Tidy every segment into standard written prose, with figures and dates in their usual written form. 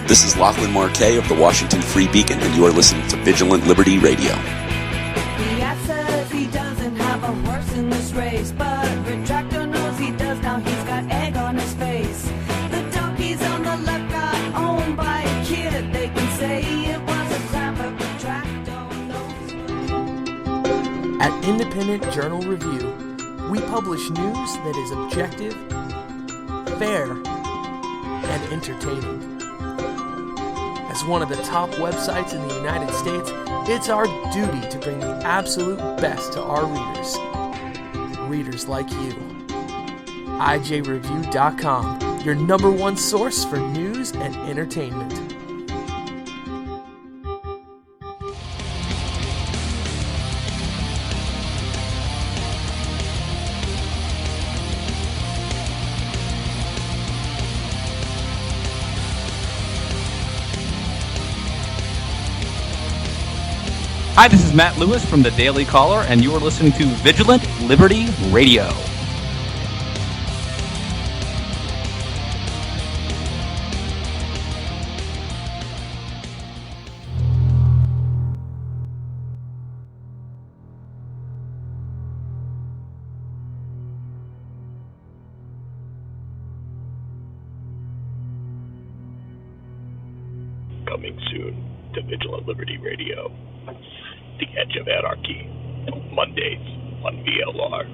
This is Lachlan Marquet of the Washington Free Beacon, and you are listening to Vigilant Liberty Radio. The ass says he doesn't have a horse in this race, but Retractor knows he does. Now he's got egg on his face. The donkey's on the left, got owned by a kid. They can say it was a crime, but Retractor knows. At Independent Journal Review, we publish news that is objective, fair, and entertaining. As one of the top websites in the United States, it's our duty to bring the absolute best to our readers. Readers like you. IJReview.com, your number one source for news and entertainment. Hi, this is Matt Lewis from the Daily Caller, and you are listening to Vigilant Liberty Radio. Coming soon to Vigilant Liberty Radio. The Edge of Anarchy, Mondays on VLR.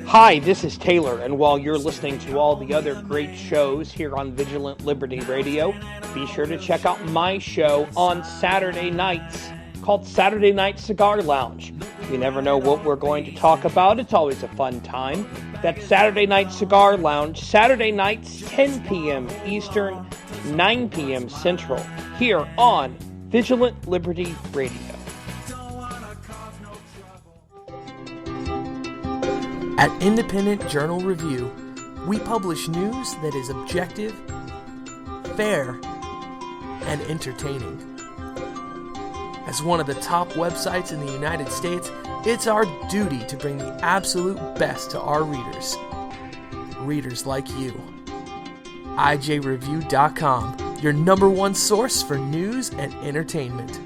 Hi, this is Taylor, and while you're listening to all the other great shows here on Vigilant Liberty Radio, be sure to check out my show on Saturday nights called Saturday Night Cigar Lounge. You never know what we're going to talk about. It's always a fun time. That's Saturday Night Cigar Lounge, Saturday nights, 10 p.m. Eastern, 9 p.m. Central, here on Vigilant Liberty Radio. At Independent Journal Review, we publish news that is objective, fair, and entertaining. As one of the top websites in the United States, it's our duty to bring the absolute best to our readers. Readers like you. IJReview.com, your number one source for news and entertainment.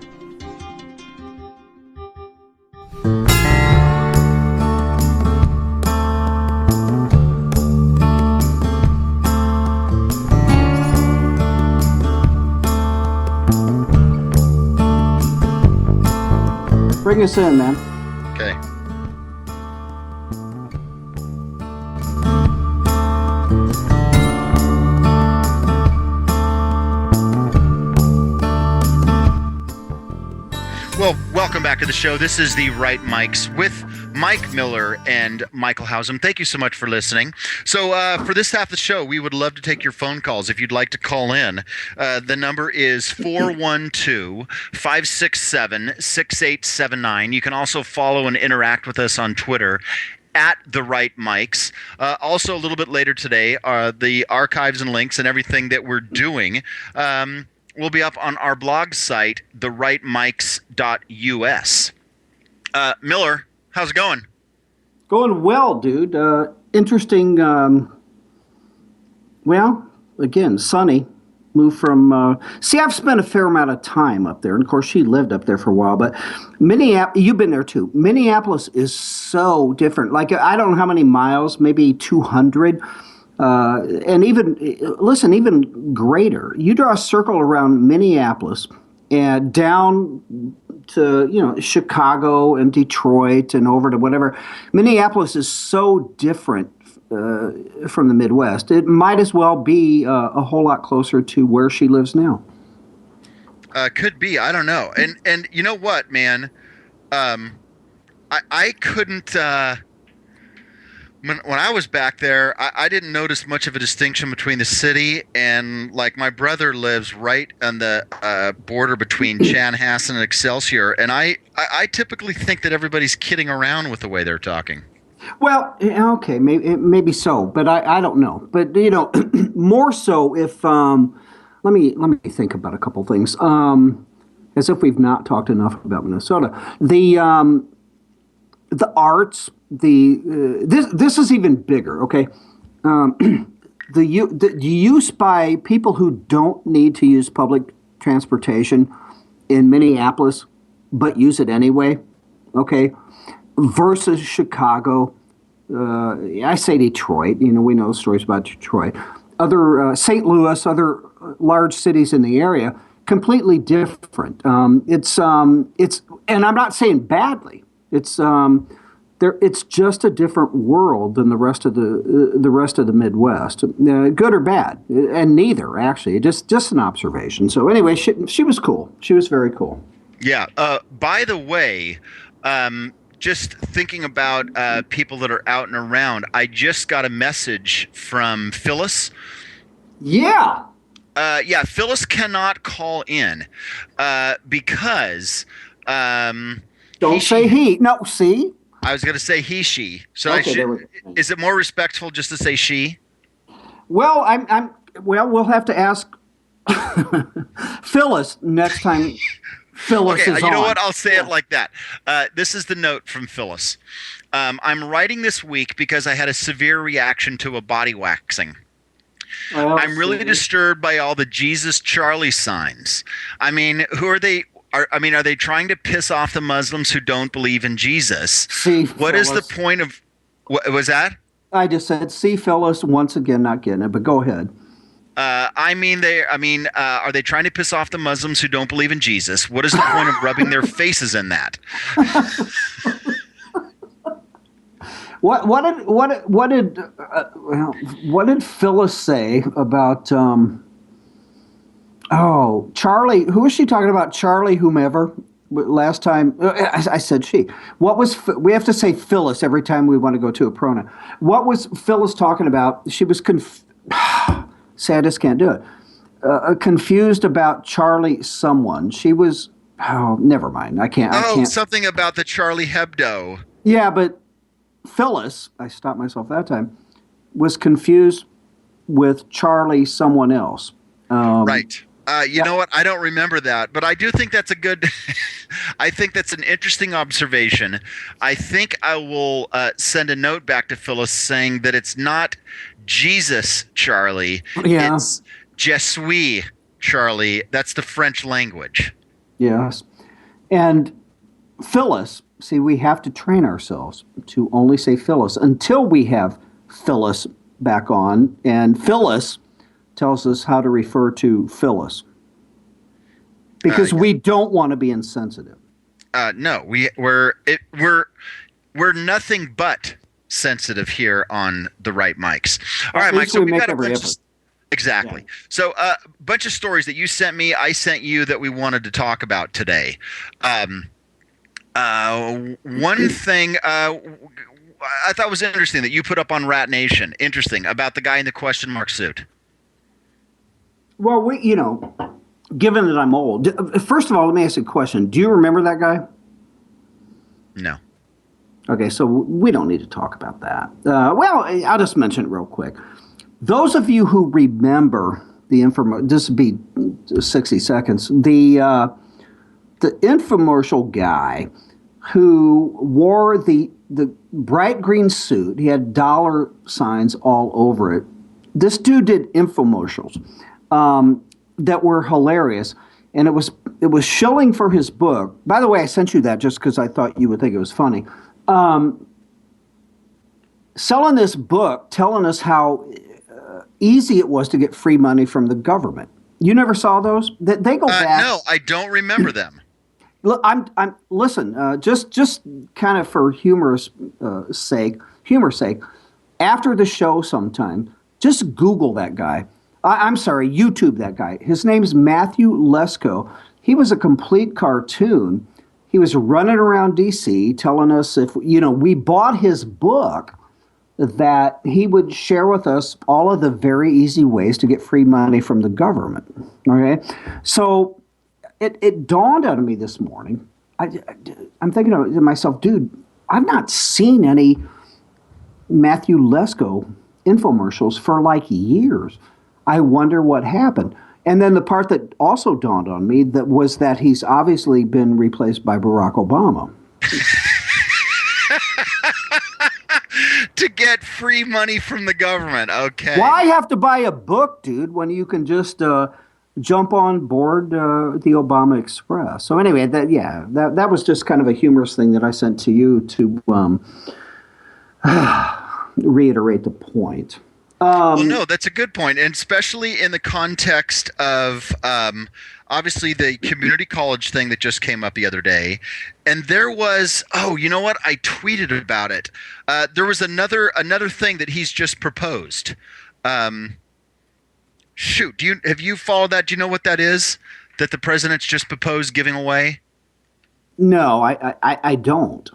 Bring us in, man. Okay. Well, welcome back to the show. This is the Right Mics with Mike Miller and Michael Hausum. Thank you so much for listening. So for this half of the show, we would love to take your phone calls if you'd like to call in. The number is 412-567-6879. You can also follow and interact with us on Twitter at The Right Mics. Also, a little bit later today, the archives and links and everything that we're doing will be up on our blog site, therightmics.us. Miller, how's it going? Going well, dude. Interesting. Well, again, sunny. Moved from. I've spent a fair amount of time up there, and of course, she lived up there for a while. But Minneapolis, you've been there too. Minneapolis is so different. Like I don't know how many miles, maybe 200. And even greater. You draw a circle around Minneapolis and down to, Chicago and Detroit and over to whatever. Minneapolis is so different from the Midwest. It might as well be a whole lot closer to where she lives now. Could be. I don't know. And you know what, man? I couldn't... When I was back there, I didn't notice much of a distinction between the city and, like, my brother lives right on the border between Chanhassen and Excelsior, and I typically think that everybody's kidding around with the way they're talking. Well, okay, maybe so, but I don't know. But more so if let me think about a couple things. As if we've not talked enough about Minnesota. The arts, this is even bigger. Okay, the use by people who don't need to use public transportation in Minneapolis, but use it anyway. Okay, versus Chicago. I say Detroit. You know, we know stories about Detroit. Other St. Louis, other large cities in the area, completely different. It's and I'm not saying badly. It's it's just a different world than the rest of the Midwest, good or bad, and neither actually. Just an observation. So anyway, she was cool. She was very cool. Yeah. By the way, just thinking about people that are out and around, I just got a message from Phyllis. Yeah. Yeah, Phyllis cannot call in because. Don't say he. No, see? I was going to say he, she. So Okay, is it more respectful just to say she? Well, we'll have to ask Phyllis next time. Phyllis okay, is you know on. what? I'll say it like that. This is the note from Phyllis. I'm writing this week because I had a severe reaction to a body waxing. I'm really disturbed by all the Jesus Charlie signs. I mean, who are they? Are they trying to piss off the Muslims who don't believe in Jesus? See, what is the point of? What was that? I just said, see, Phyllis, once again, not getting it, but go ahead. Are they trying to piss off the Muslims who don't believe in Jesus? What is the point of rubbing their faces in that? What did Phyllis say about? Charlie. Who was she talking about? Charlie, whomever. Last time, I said she. We have to say Phyllis every time we want to go to a pronoun. What was Phyllis talking about? She was say I just can't do it. Confused about Charlie someone. She was, never mind. I can't. Something about the Charlie Hebdo. Yeah, but Phyllis, I stopped myself that time, was confused with Charlie someone else. Right. You know what? I don't remember that, but I do think that's a good. I think that's an interesting observation. I think I will send a note back to Phyllis saying that it's not Jesus Charlie. Yeah. It's Je suis Charlie. That's the French language. Yes. And Phyllis, see, we have to train ourselves to only say Phyllis until we have Phyllis back on, and Phyllis tells us how to refer to Phyllis. Because we don't want to be insensitive. No, we're nothing but sensitive here on the right mics. All right, Mike. So we've got a bunch of, exactly. Yeah. So a bunch of stories that you sent me, I sent you that we wanted to talk about today. One thing I thought was interesting that you put up on Rat Nation. Interesting about the guy in the question mark suit. Well, given that I'm old, first of all, let me ask you a question. Do you remember that guy? No. Okay, so we don't need to talk about that. Well, I'll just mention it real quick. Those of you who remember the this would be 60 seconds. The infomercial guy who wore the bright green suit, he had dollar signs all over it. This dude did infomercials that were hilarious, and it was shilling for his book. By the way, I sent you that just because I thought you would think it was funny. Selling this book, telling us how easy it was to get free money from the government. You never saw those? They go back. No, I don't remember them. Look, listen. Just kind of for humor's sake. After the show, sometime, just Google that guy. I'm sorry, YouTube that guy. His name's Matthew Lesko. He was a complete cartoon. He was running around D.C. telling us if we bought his book, that he would share with us all of the very easy ways to get free money from the government. Okay, so it dawned on me this morning. I'm thinking to myself, dude, I've not seen any Matthew Lesko infomercials for like years. I wonder what happened. And then the part that also dawned on me that he's obviously been replaced by Barack Obama. To get free money from the government. Okay. Why have to buy a book, dude, when you can just jump on board the Obama Express? So anyway, that was just kind of a humorous thing that I sent to you to reiterate the point. Well, no, that's a good point, and especially in the context of obviously the community college thing that just came up the other day, and there was you know what? I tweeted about it. There was another thing that he's just proposed. Shoot, have you followed that? Do you know what that is? That the president's just proposed giving away? No, I don't.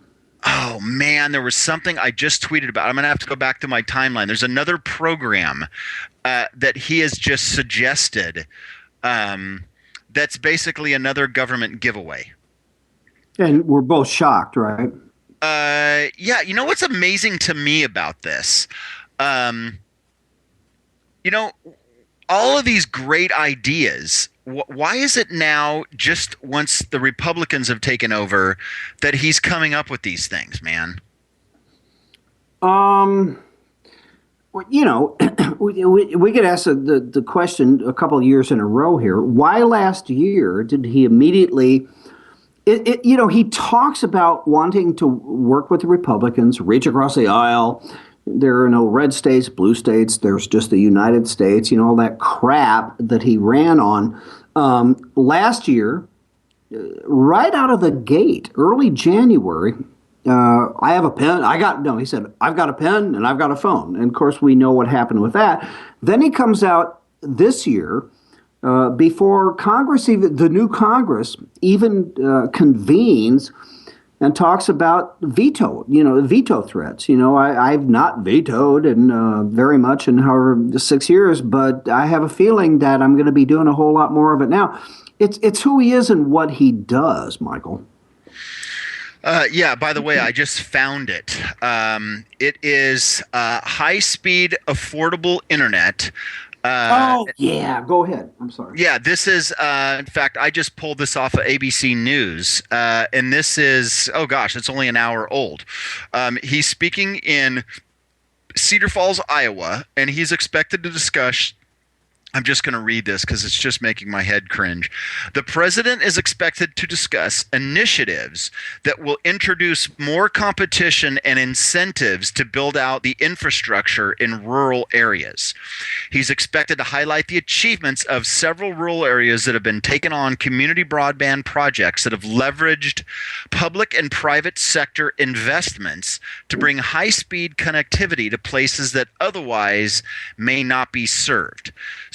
Oh, man, there was something I just tweeted about. I'm going to have to go back to my timeline. There's another program that he has just suggested that's basically another government giveaway. And we're both shocked, right? Yeah, you know what's amazing to me about this? All of these great ideas, why is it now, just once the Republicans have taken over, that he's coming up with these things, man? Well, we get asked the question a couple of years in a row here. Why last year did he immediately? He talks about wanting to work with the Republicans, reach across the aisle. There are no red states, blue states. There's just the United States. All that crap that he ran on last year, right out of the gate, early January. I have a pen. He said, I've got a pen and I've got a phone. And of course, we know what happened with that. Then he comes out this year before Congress, the new Congress, even convenes and talks about veto threats. I've not vetoed very much in however 6 years, but I have a feeling that I'm going to be doing a whole lot more of it now. It's who he is and what he does, Michael. Yeah, by the way, I just found it. It is high-speed, affordable internet. Yeah, go ahead. I'm sorry. Yeah, this is, in fact, I just pulled this off of ABC News, and this is, it's only an hour old. He's speaking in Cedar Falls, Iowa, and he's expected to discuss. I'm just going to read this because it's just making my head cringe. The president is expected to discuss initiatives that will introduce more competition and incentives to build out the infrastructure in rural areas. He's expected to highlight the achievements of several rural areas that have been taken on community broadband projects that have leveraged public and private sector investments to bring high-speed connectivity to places that otherwise may not be served.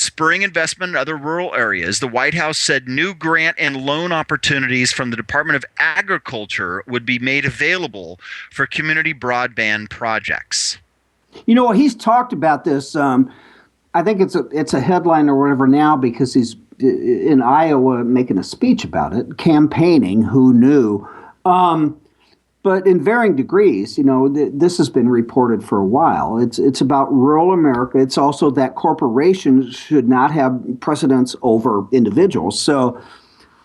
Spurring investment in other rural areas, the White House said new grant and loan opportunities from the Department of Agriculture would be made available for community broadband projects. He's talked about this. I think it's a headline or whatever now because he's in Iowa making a speech about it, campaigning. Who knew? But in varying degrees, this has been reported for a while. It's about rural America. It's also that corporations should not have precedence over individuals. So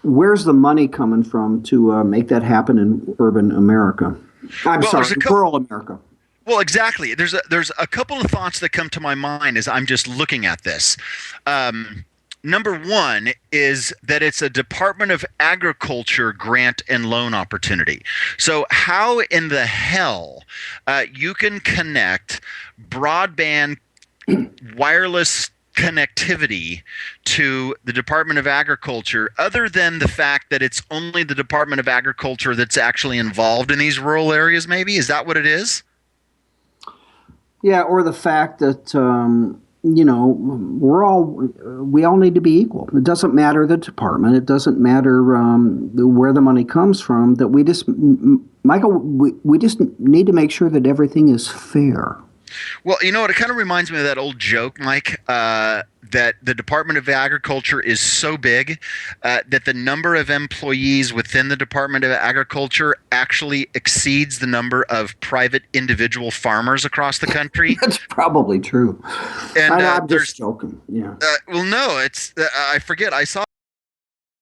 where's the money coming from to make that happen in urban America? Rural America. Well, exactly. There's a couple of thoughts that come to my mind as I'm just looking at this. Number one is that it's a Department of Agriculture grant and loan opportunity. So how in the hell you can connect broadband wireless connectivity to the Department of Agriculture other than the fact that it's only the Department of Agriculture that's actually involved in these rural areas maybe? Is that what it is? Yeah, or the fact that we all need to be equal. It doesn't matter the department. It doesn't matter where the money comes from. That we just, Michael, we just need to make sure that everything is fair. Well, you know what? It kind of reminds me of that old joke, Mike, that the Department of Agriculture is so big that the number of employees within the Department of Agriculture actually exceeds the number of private individual farmers across the country. That's probably true. And I'm just joking. Yeah. Well, no, it's I forget. I saw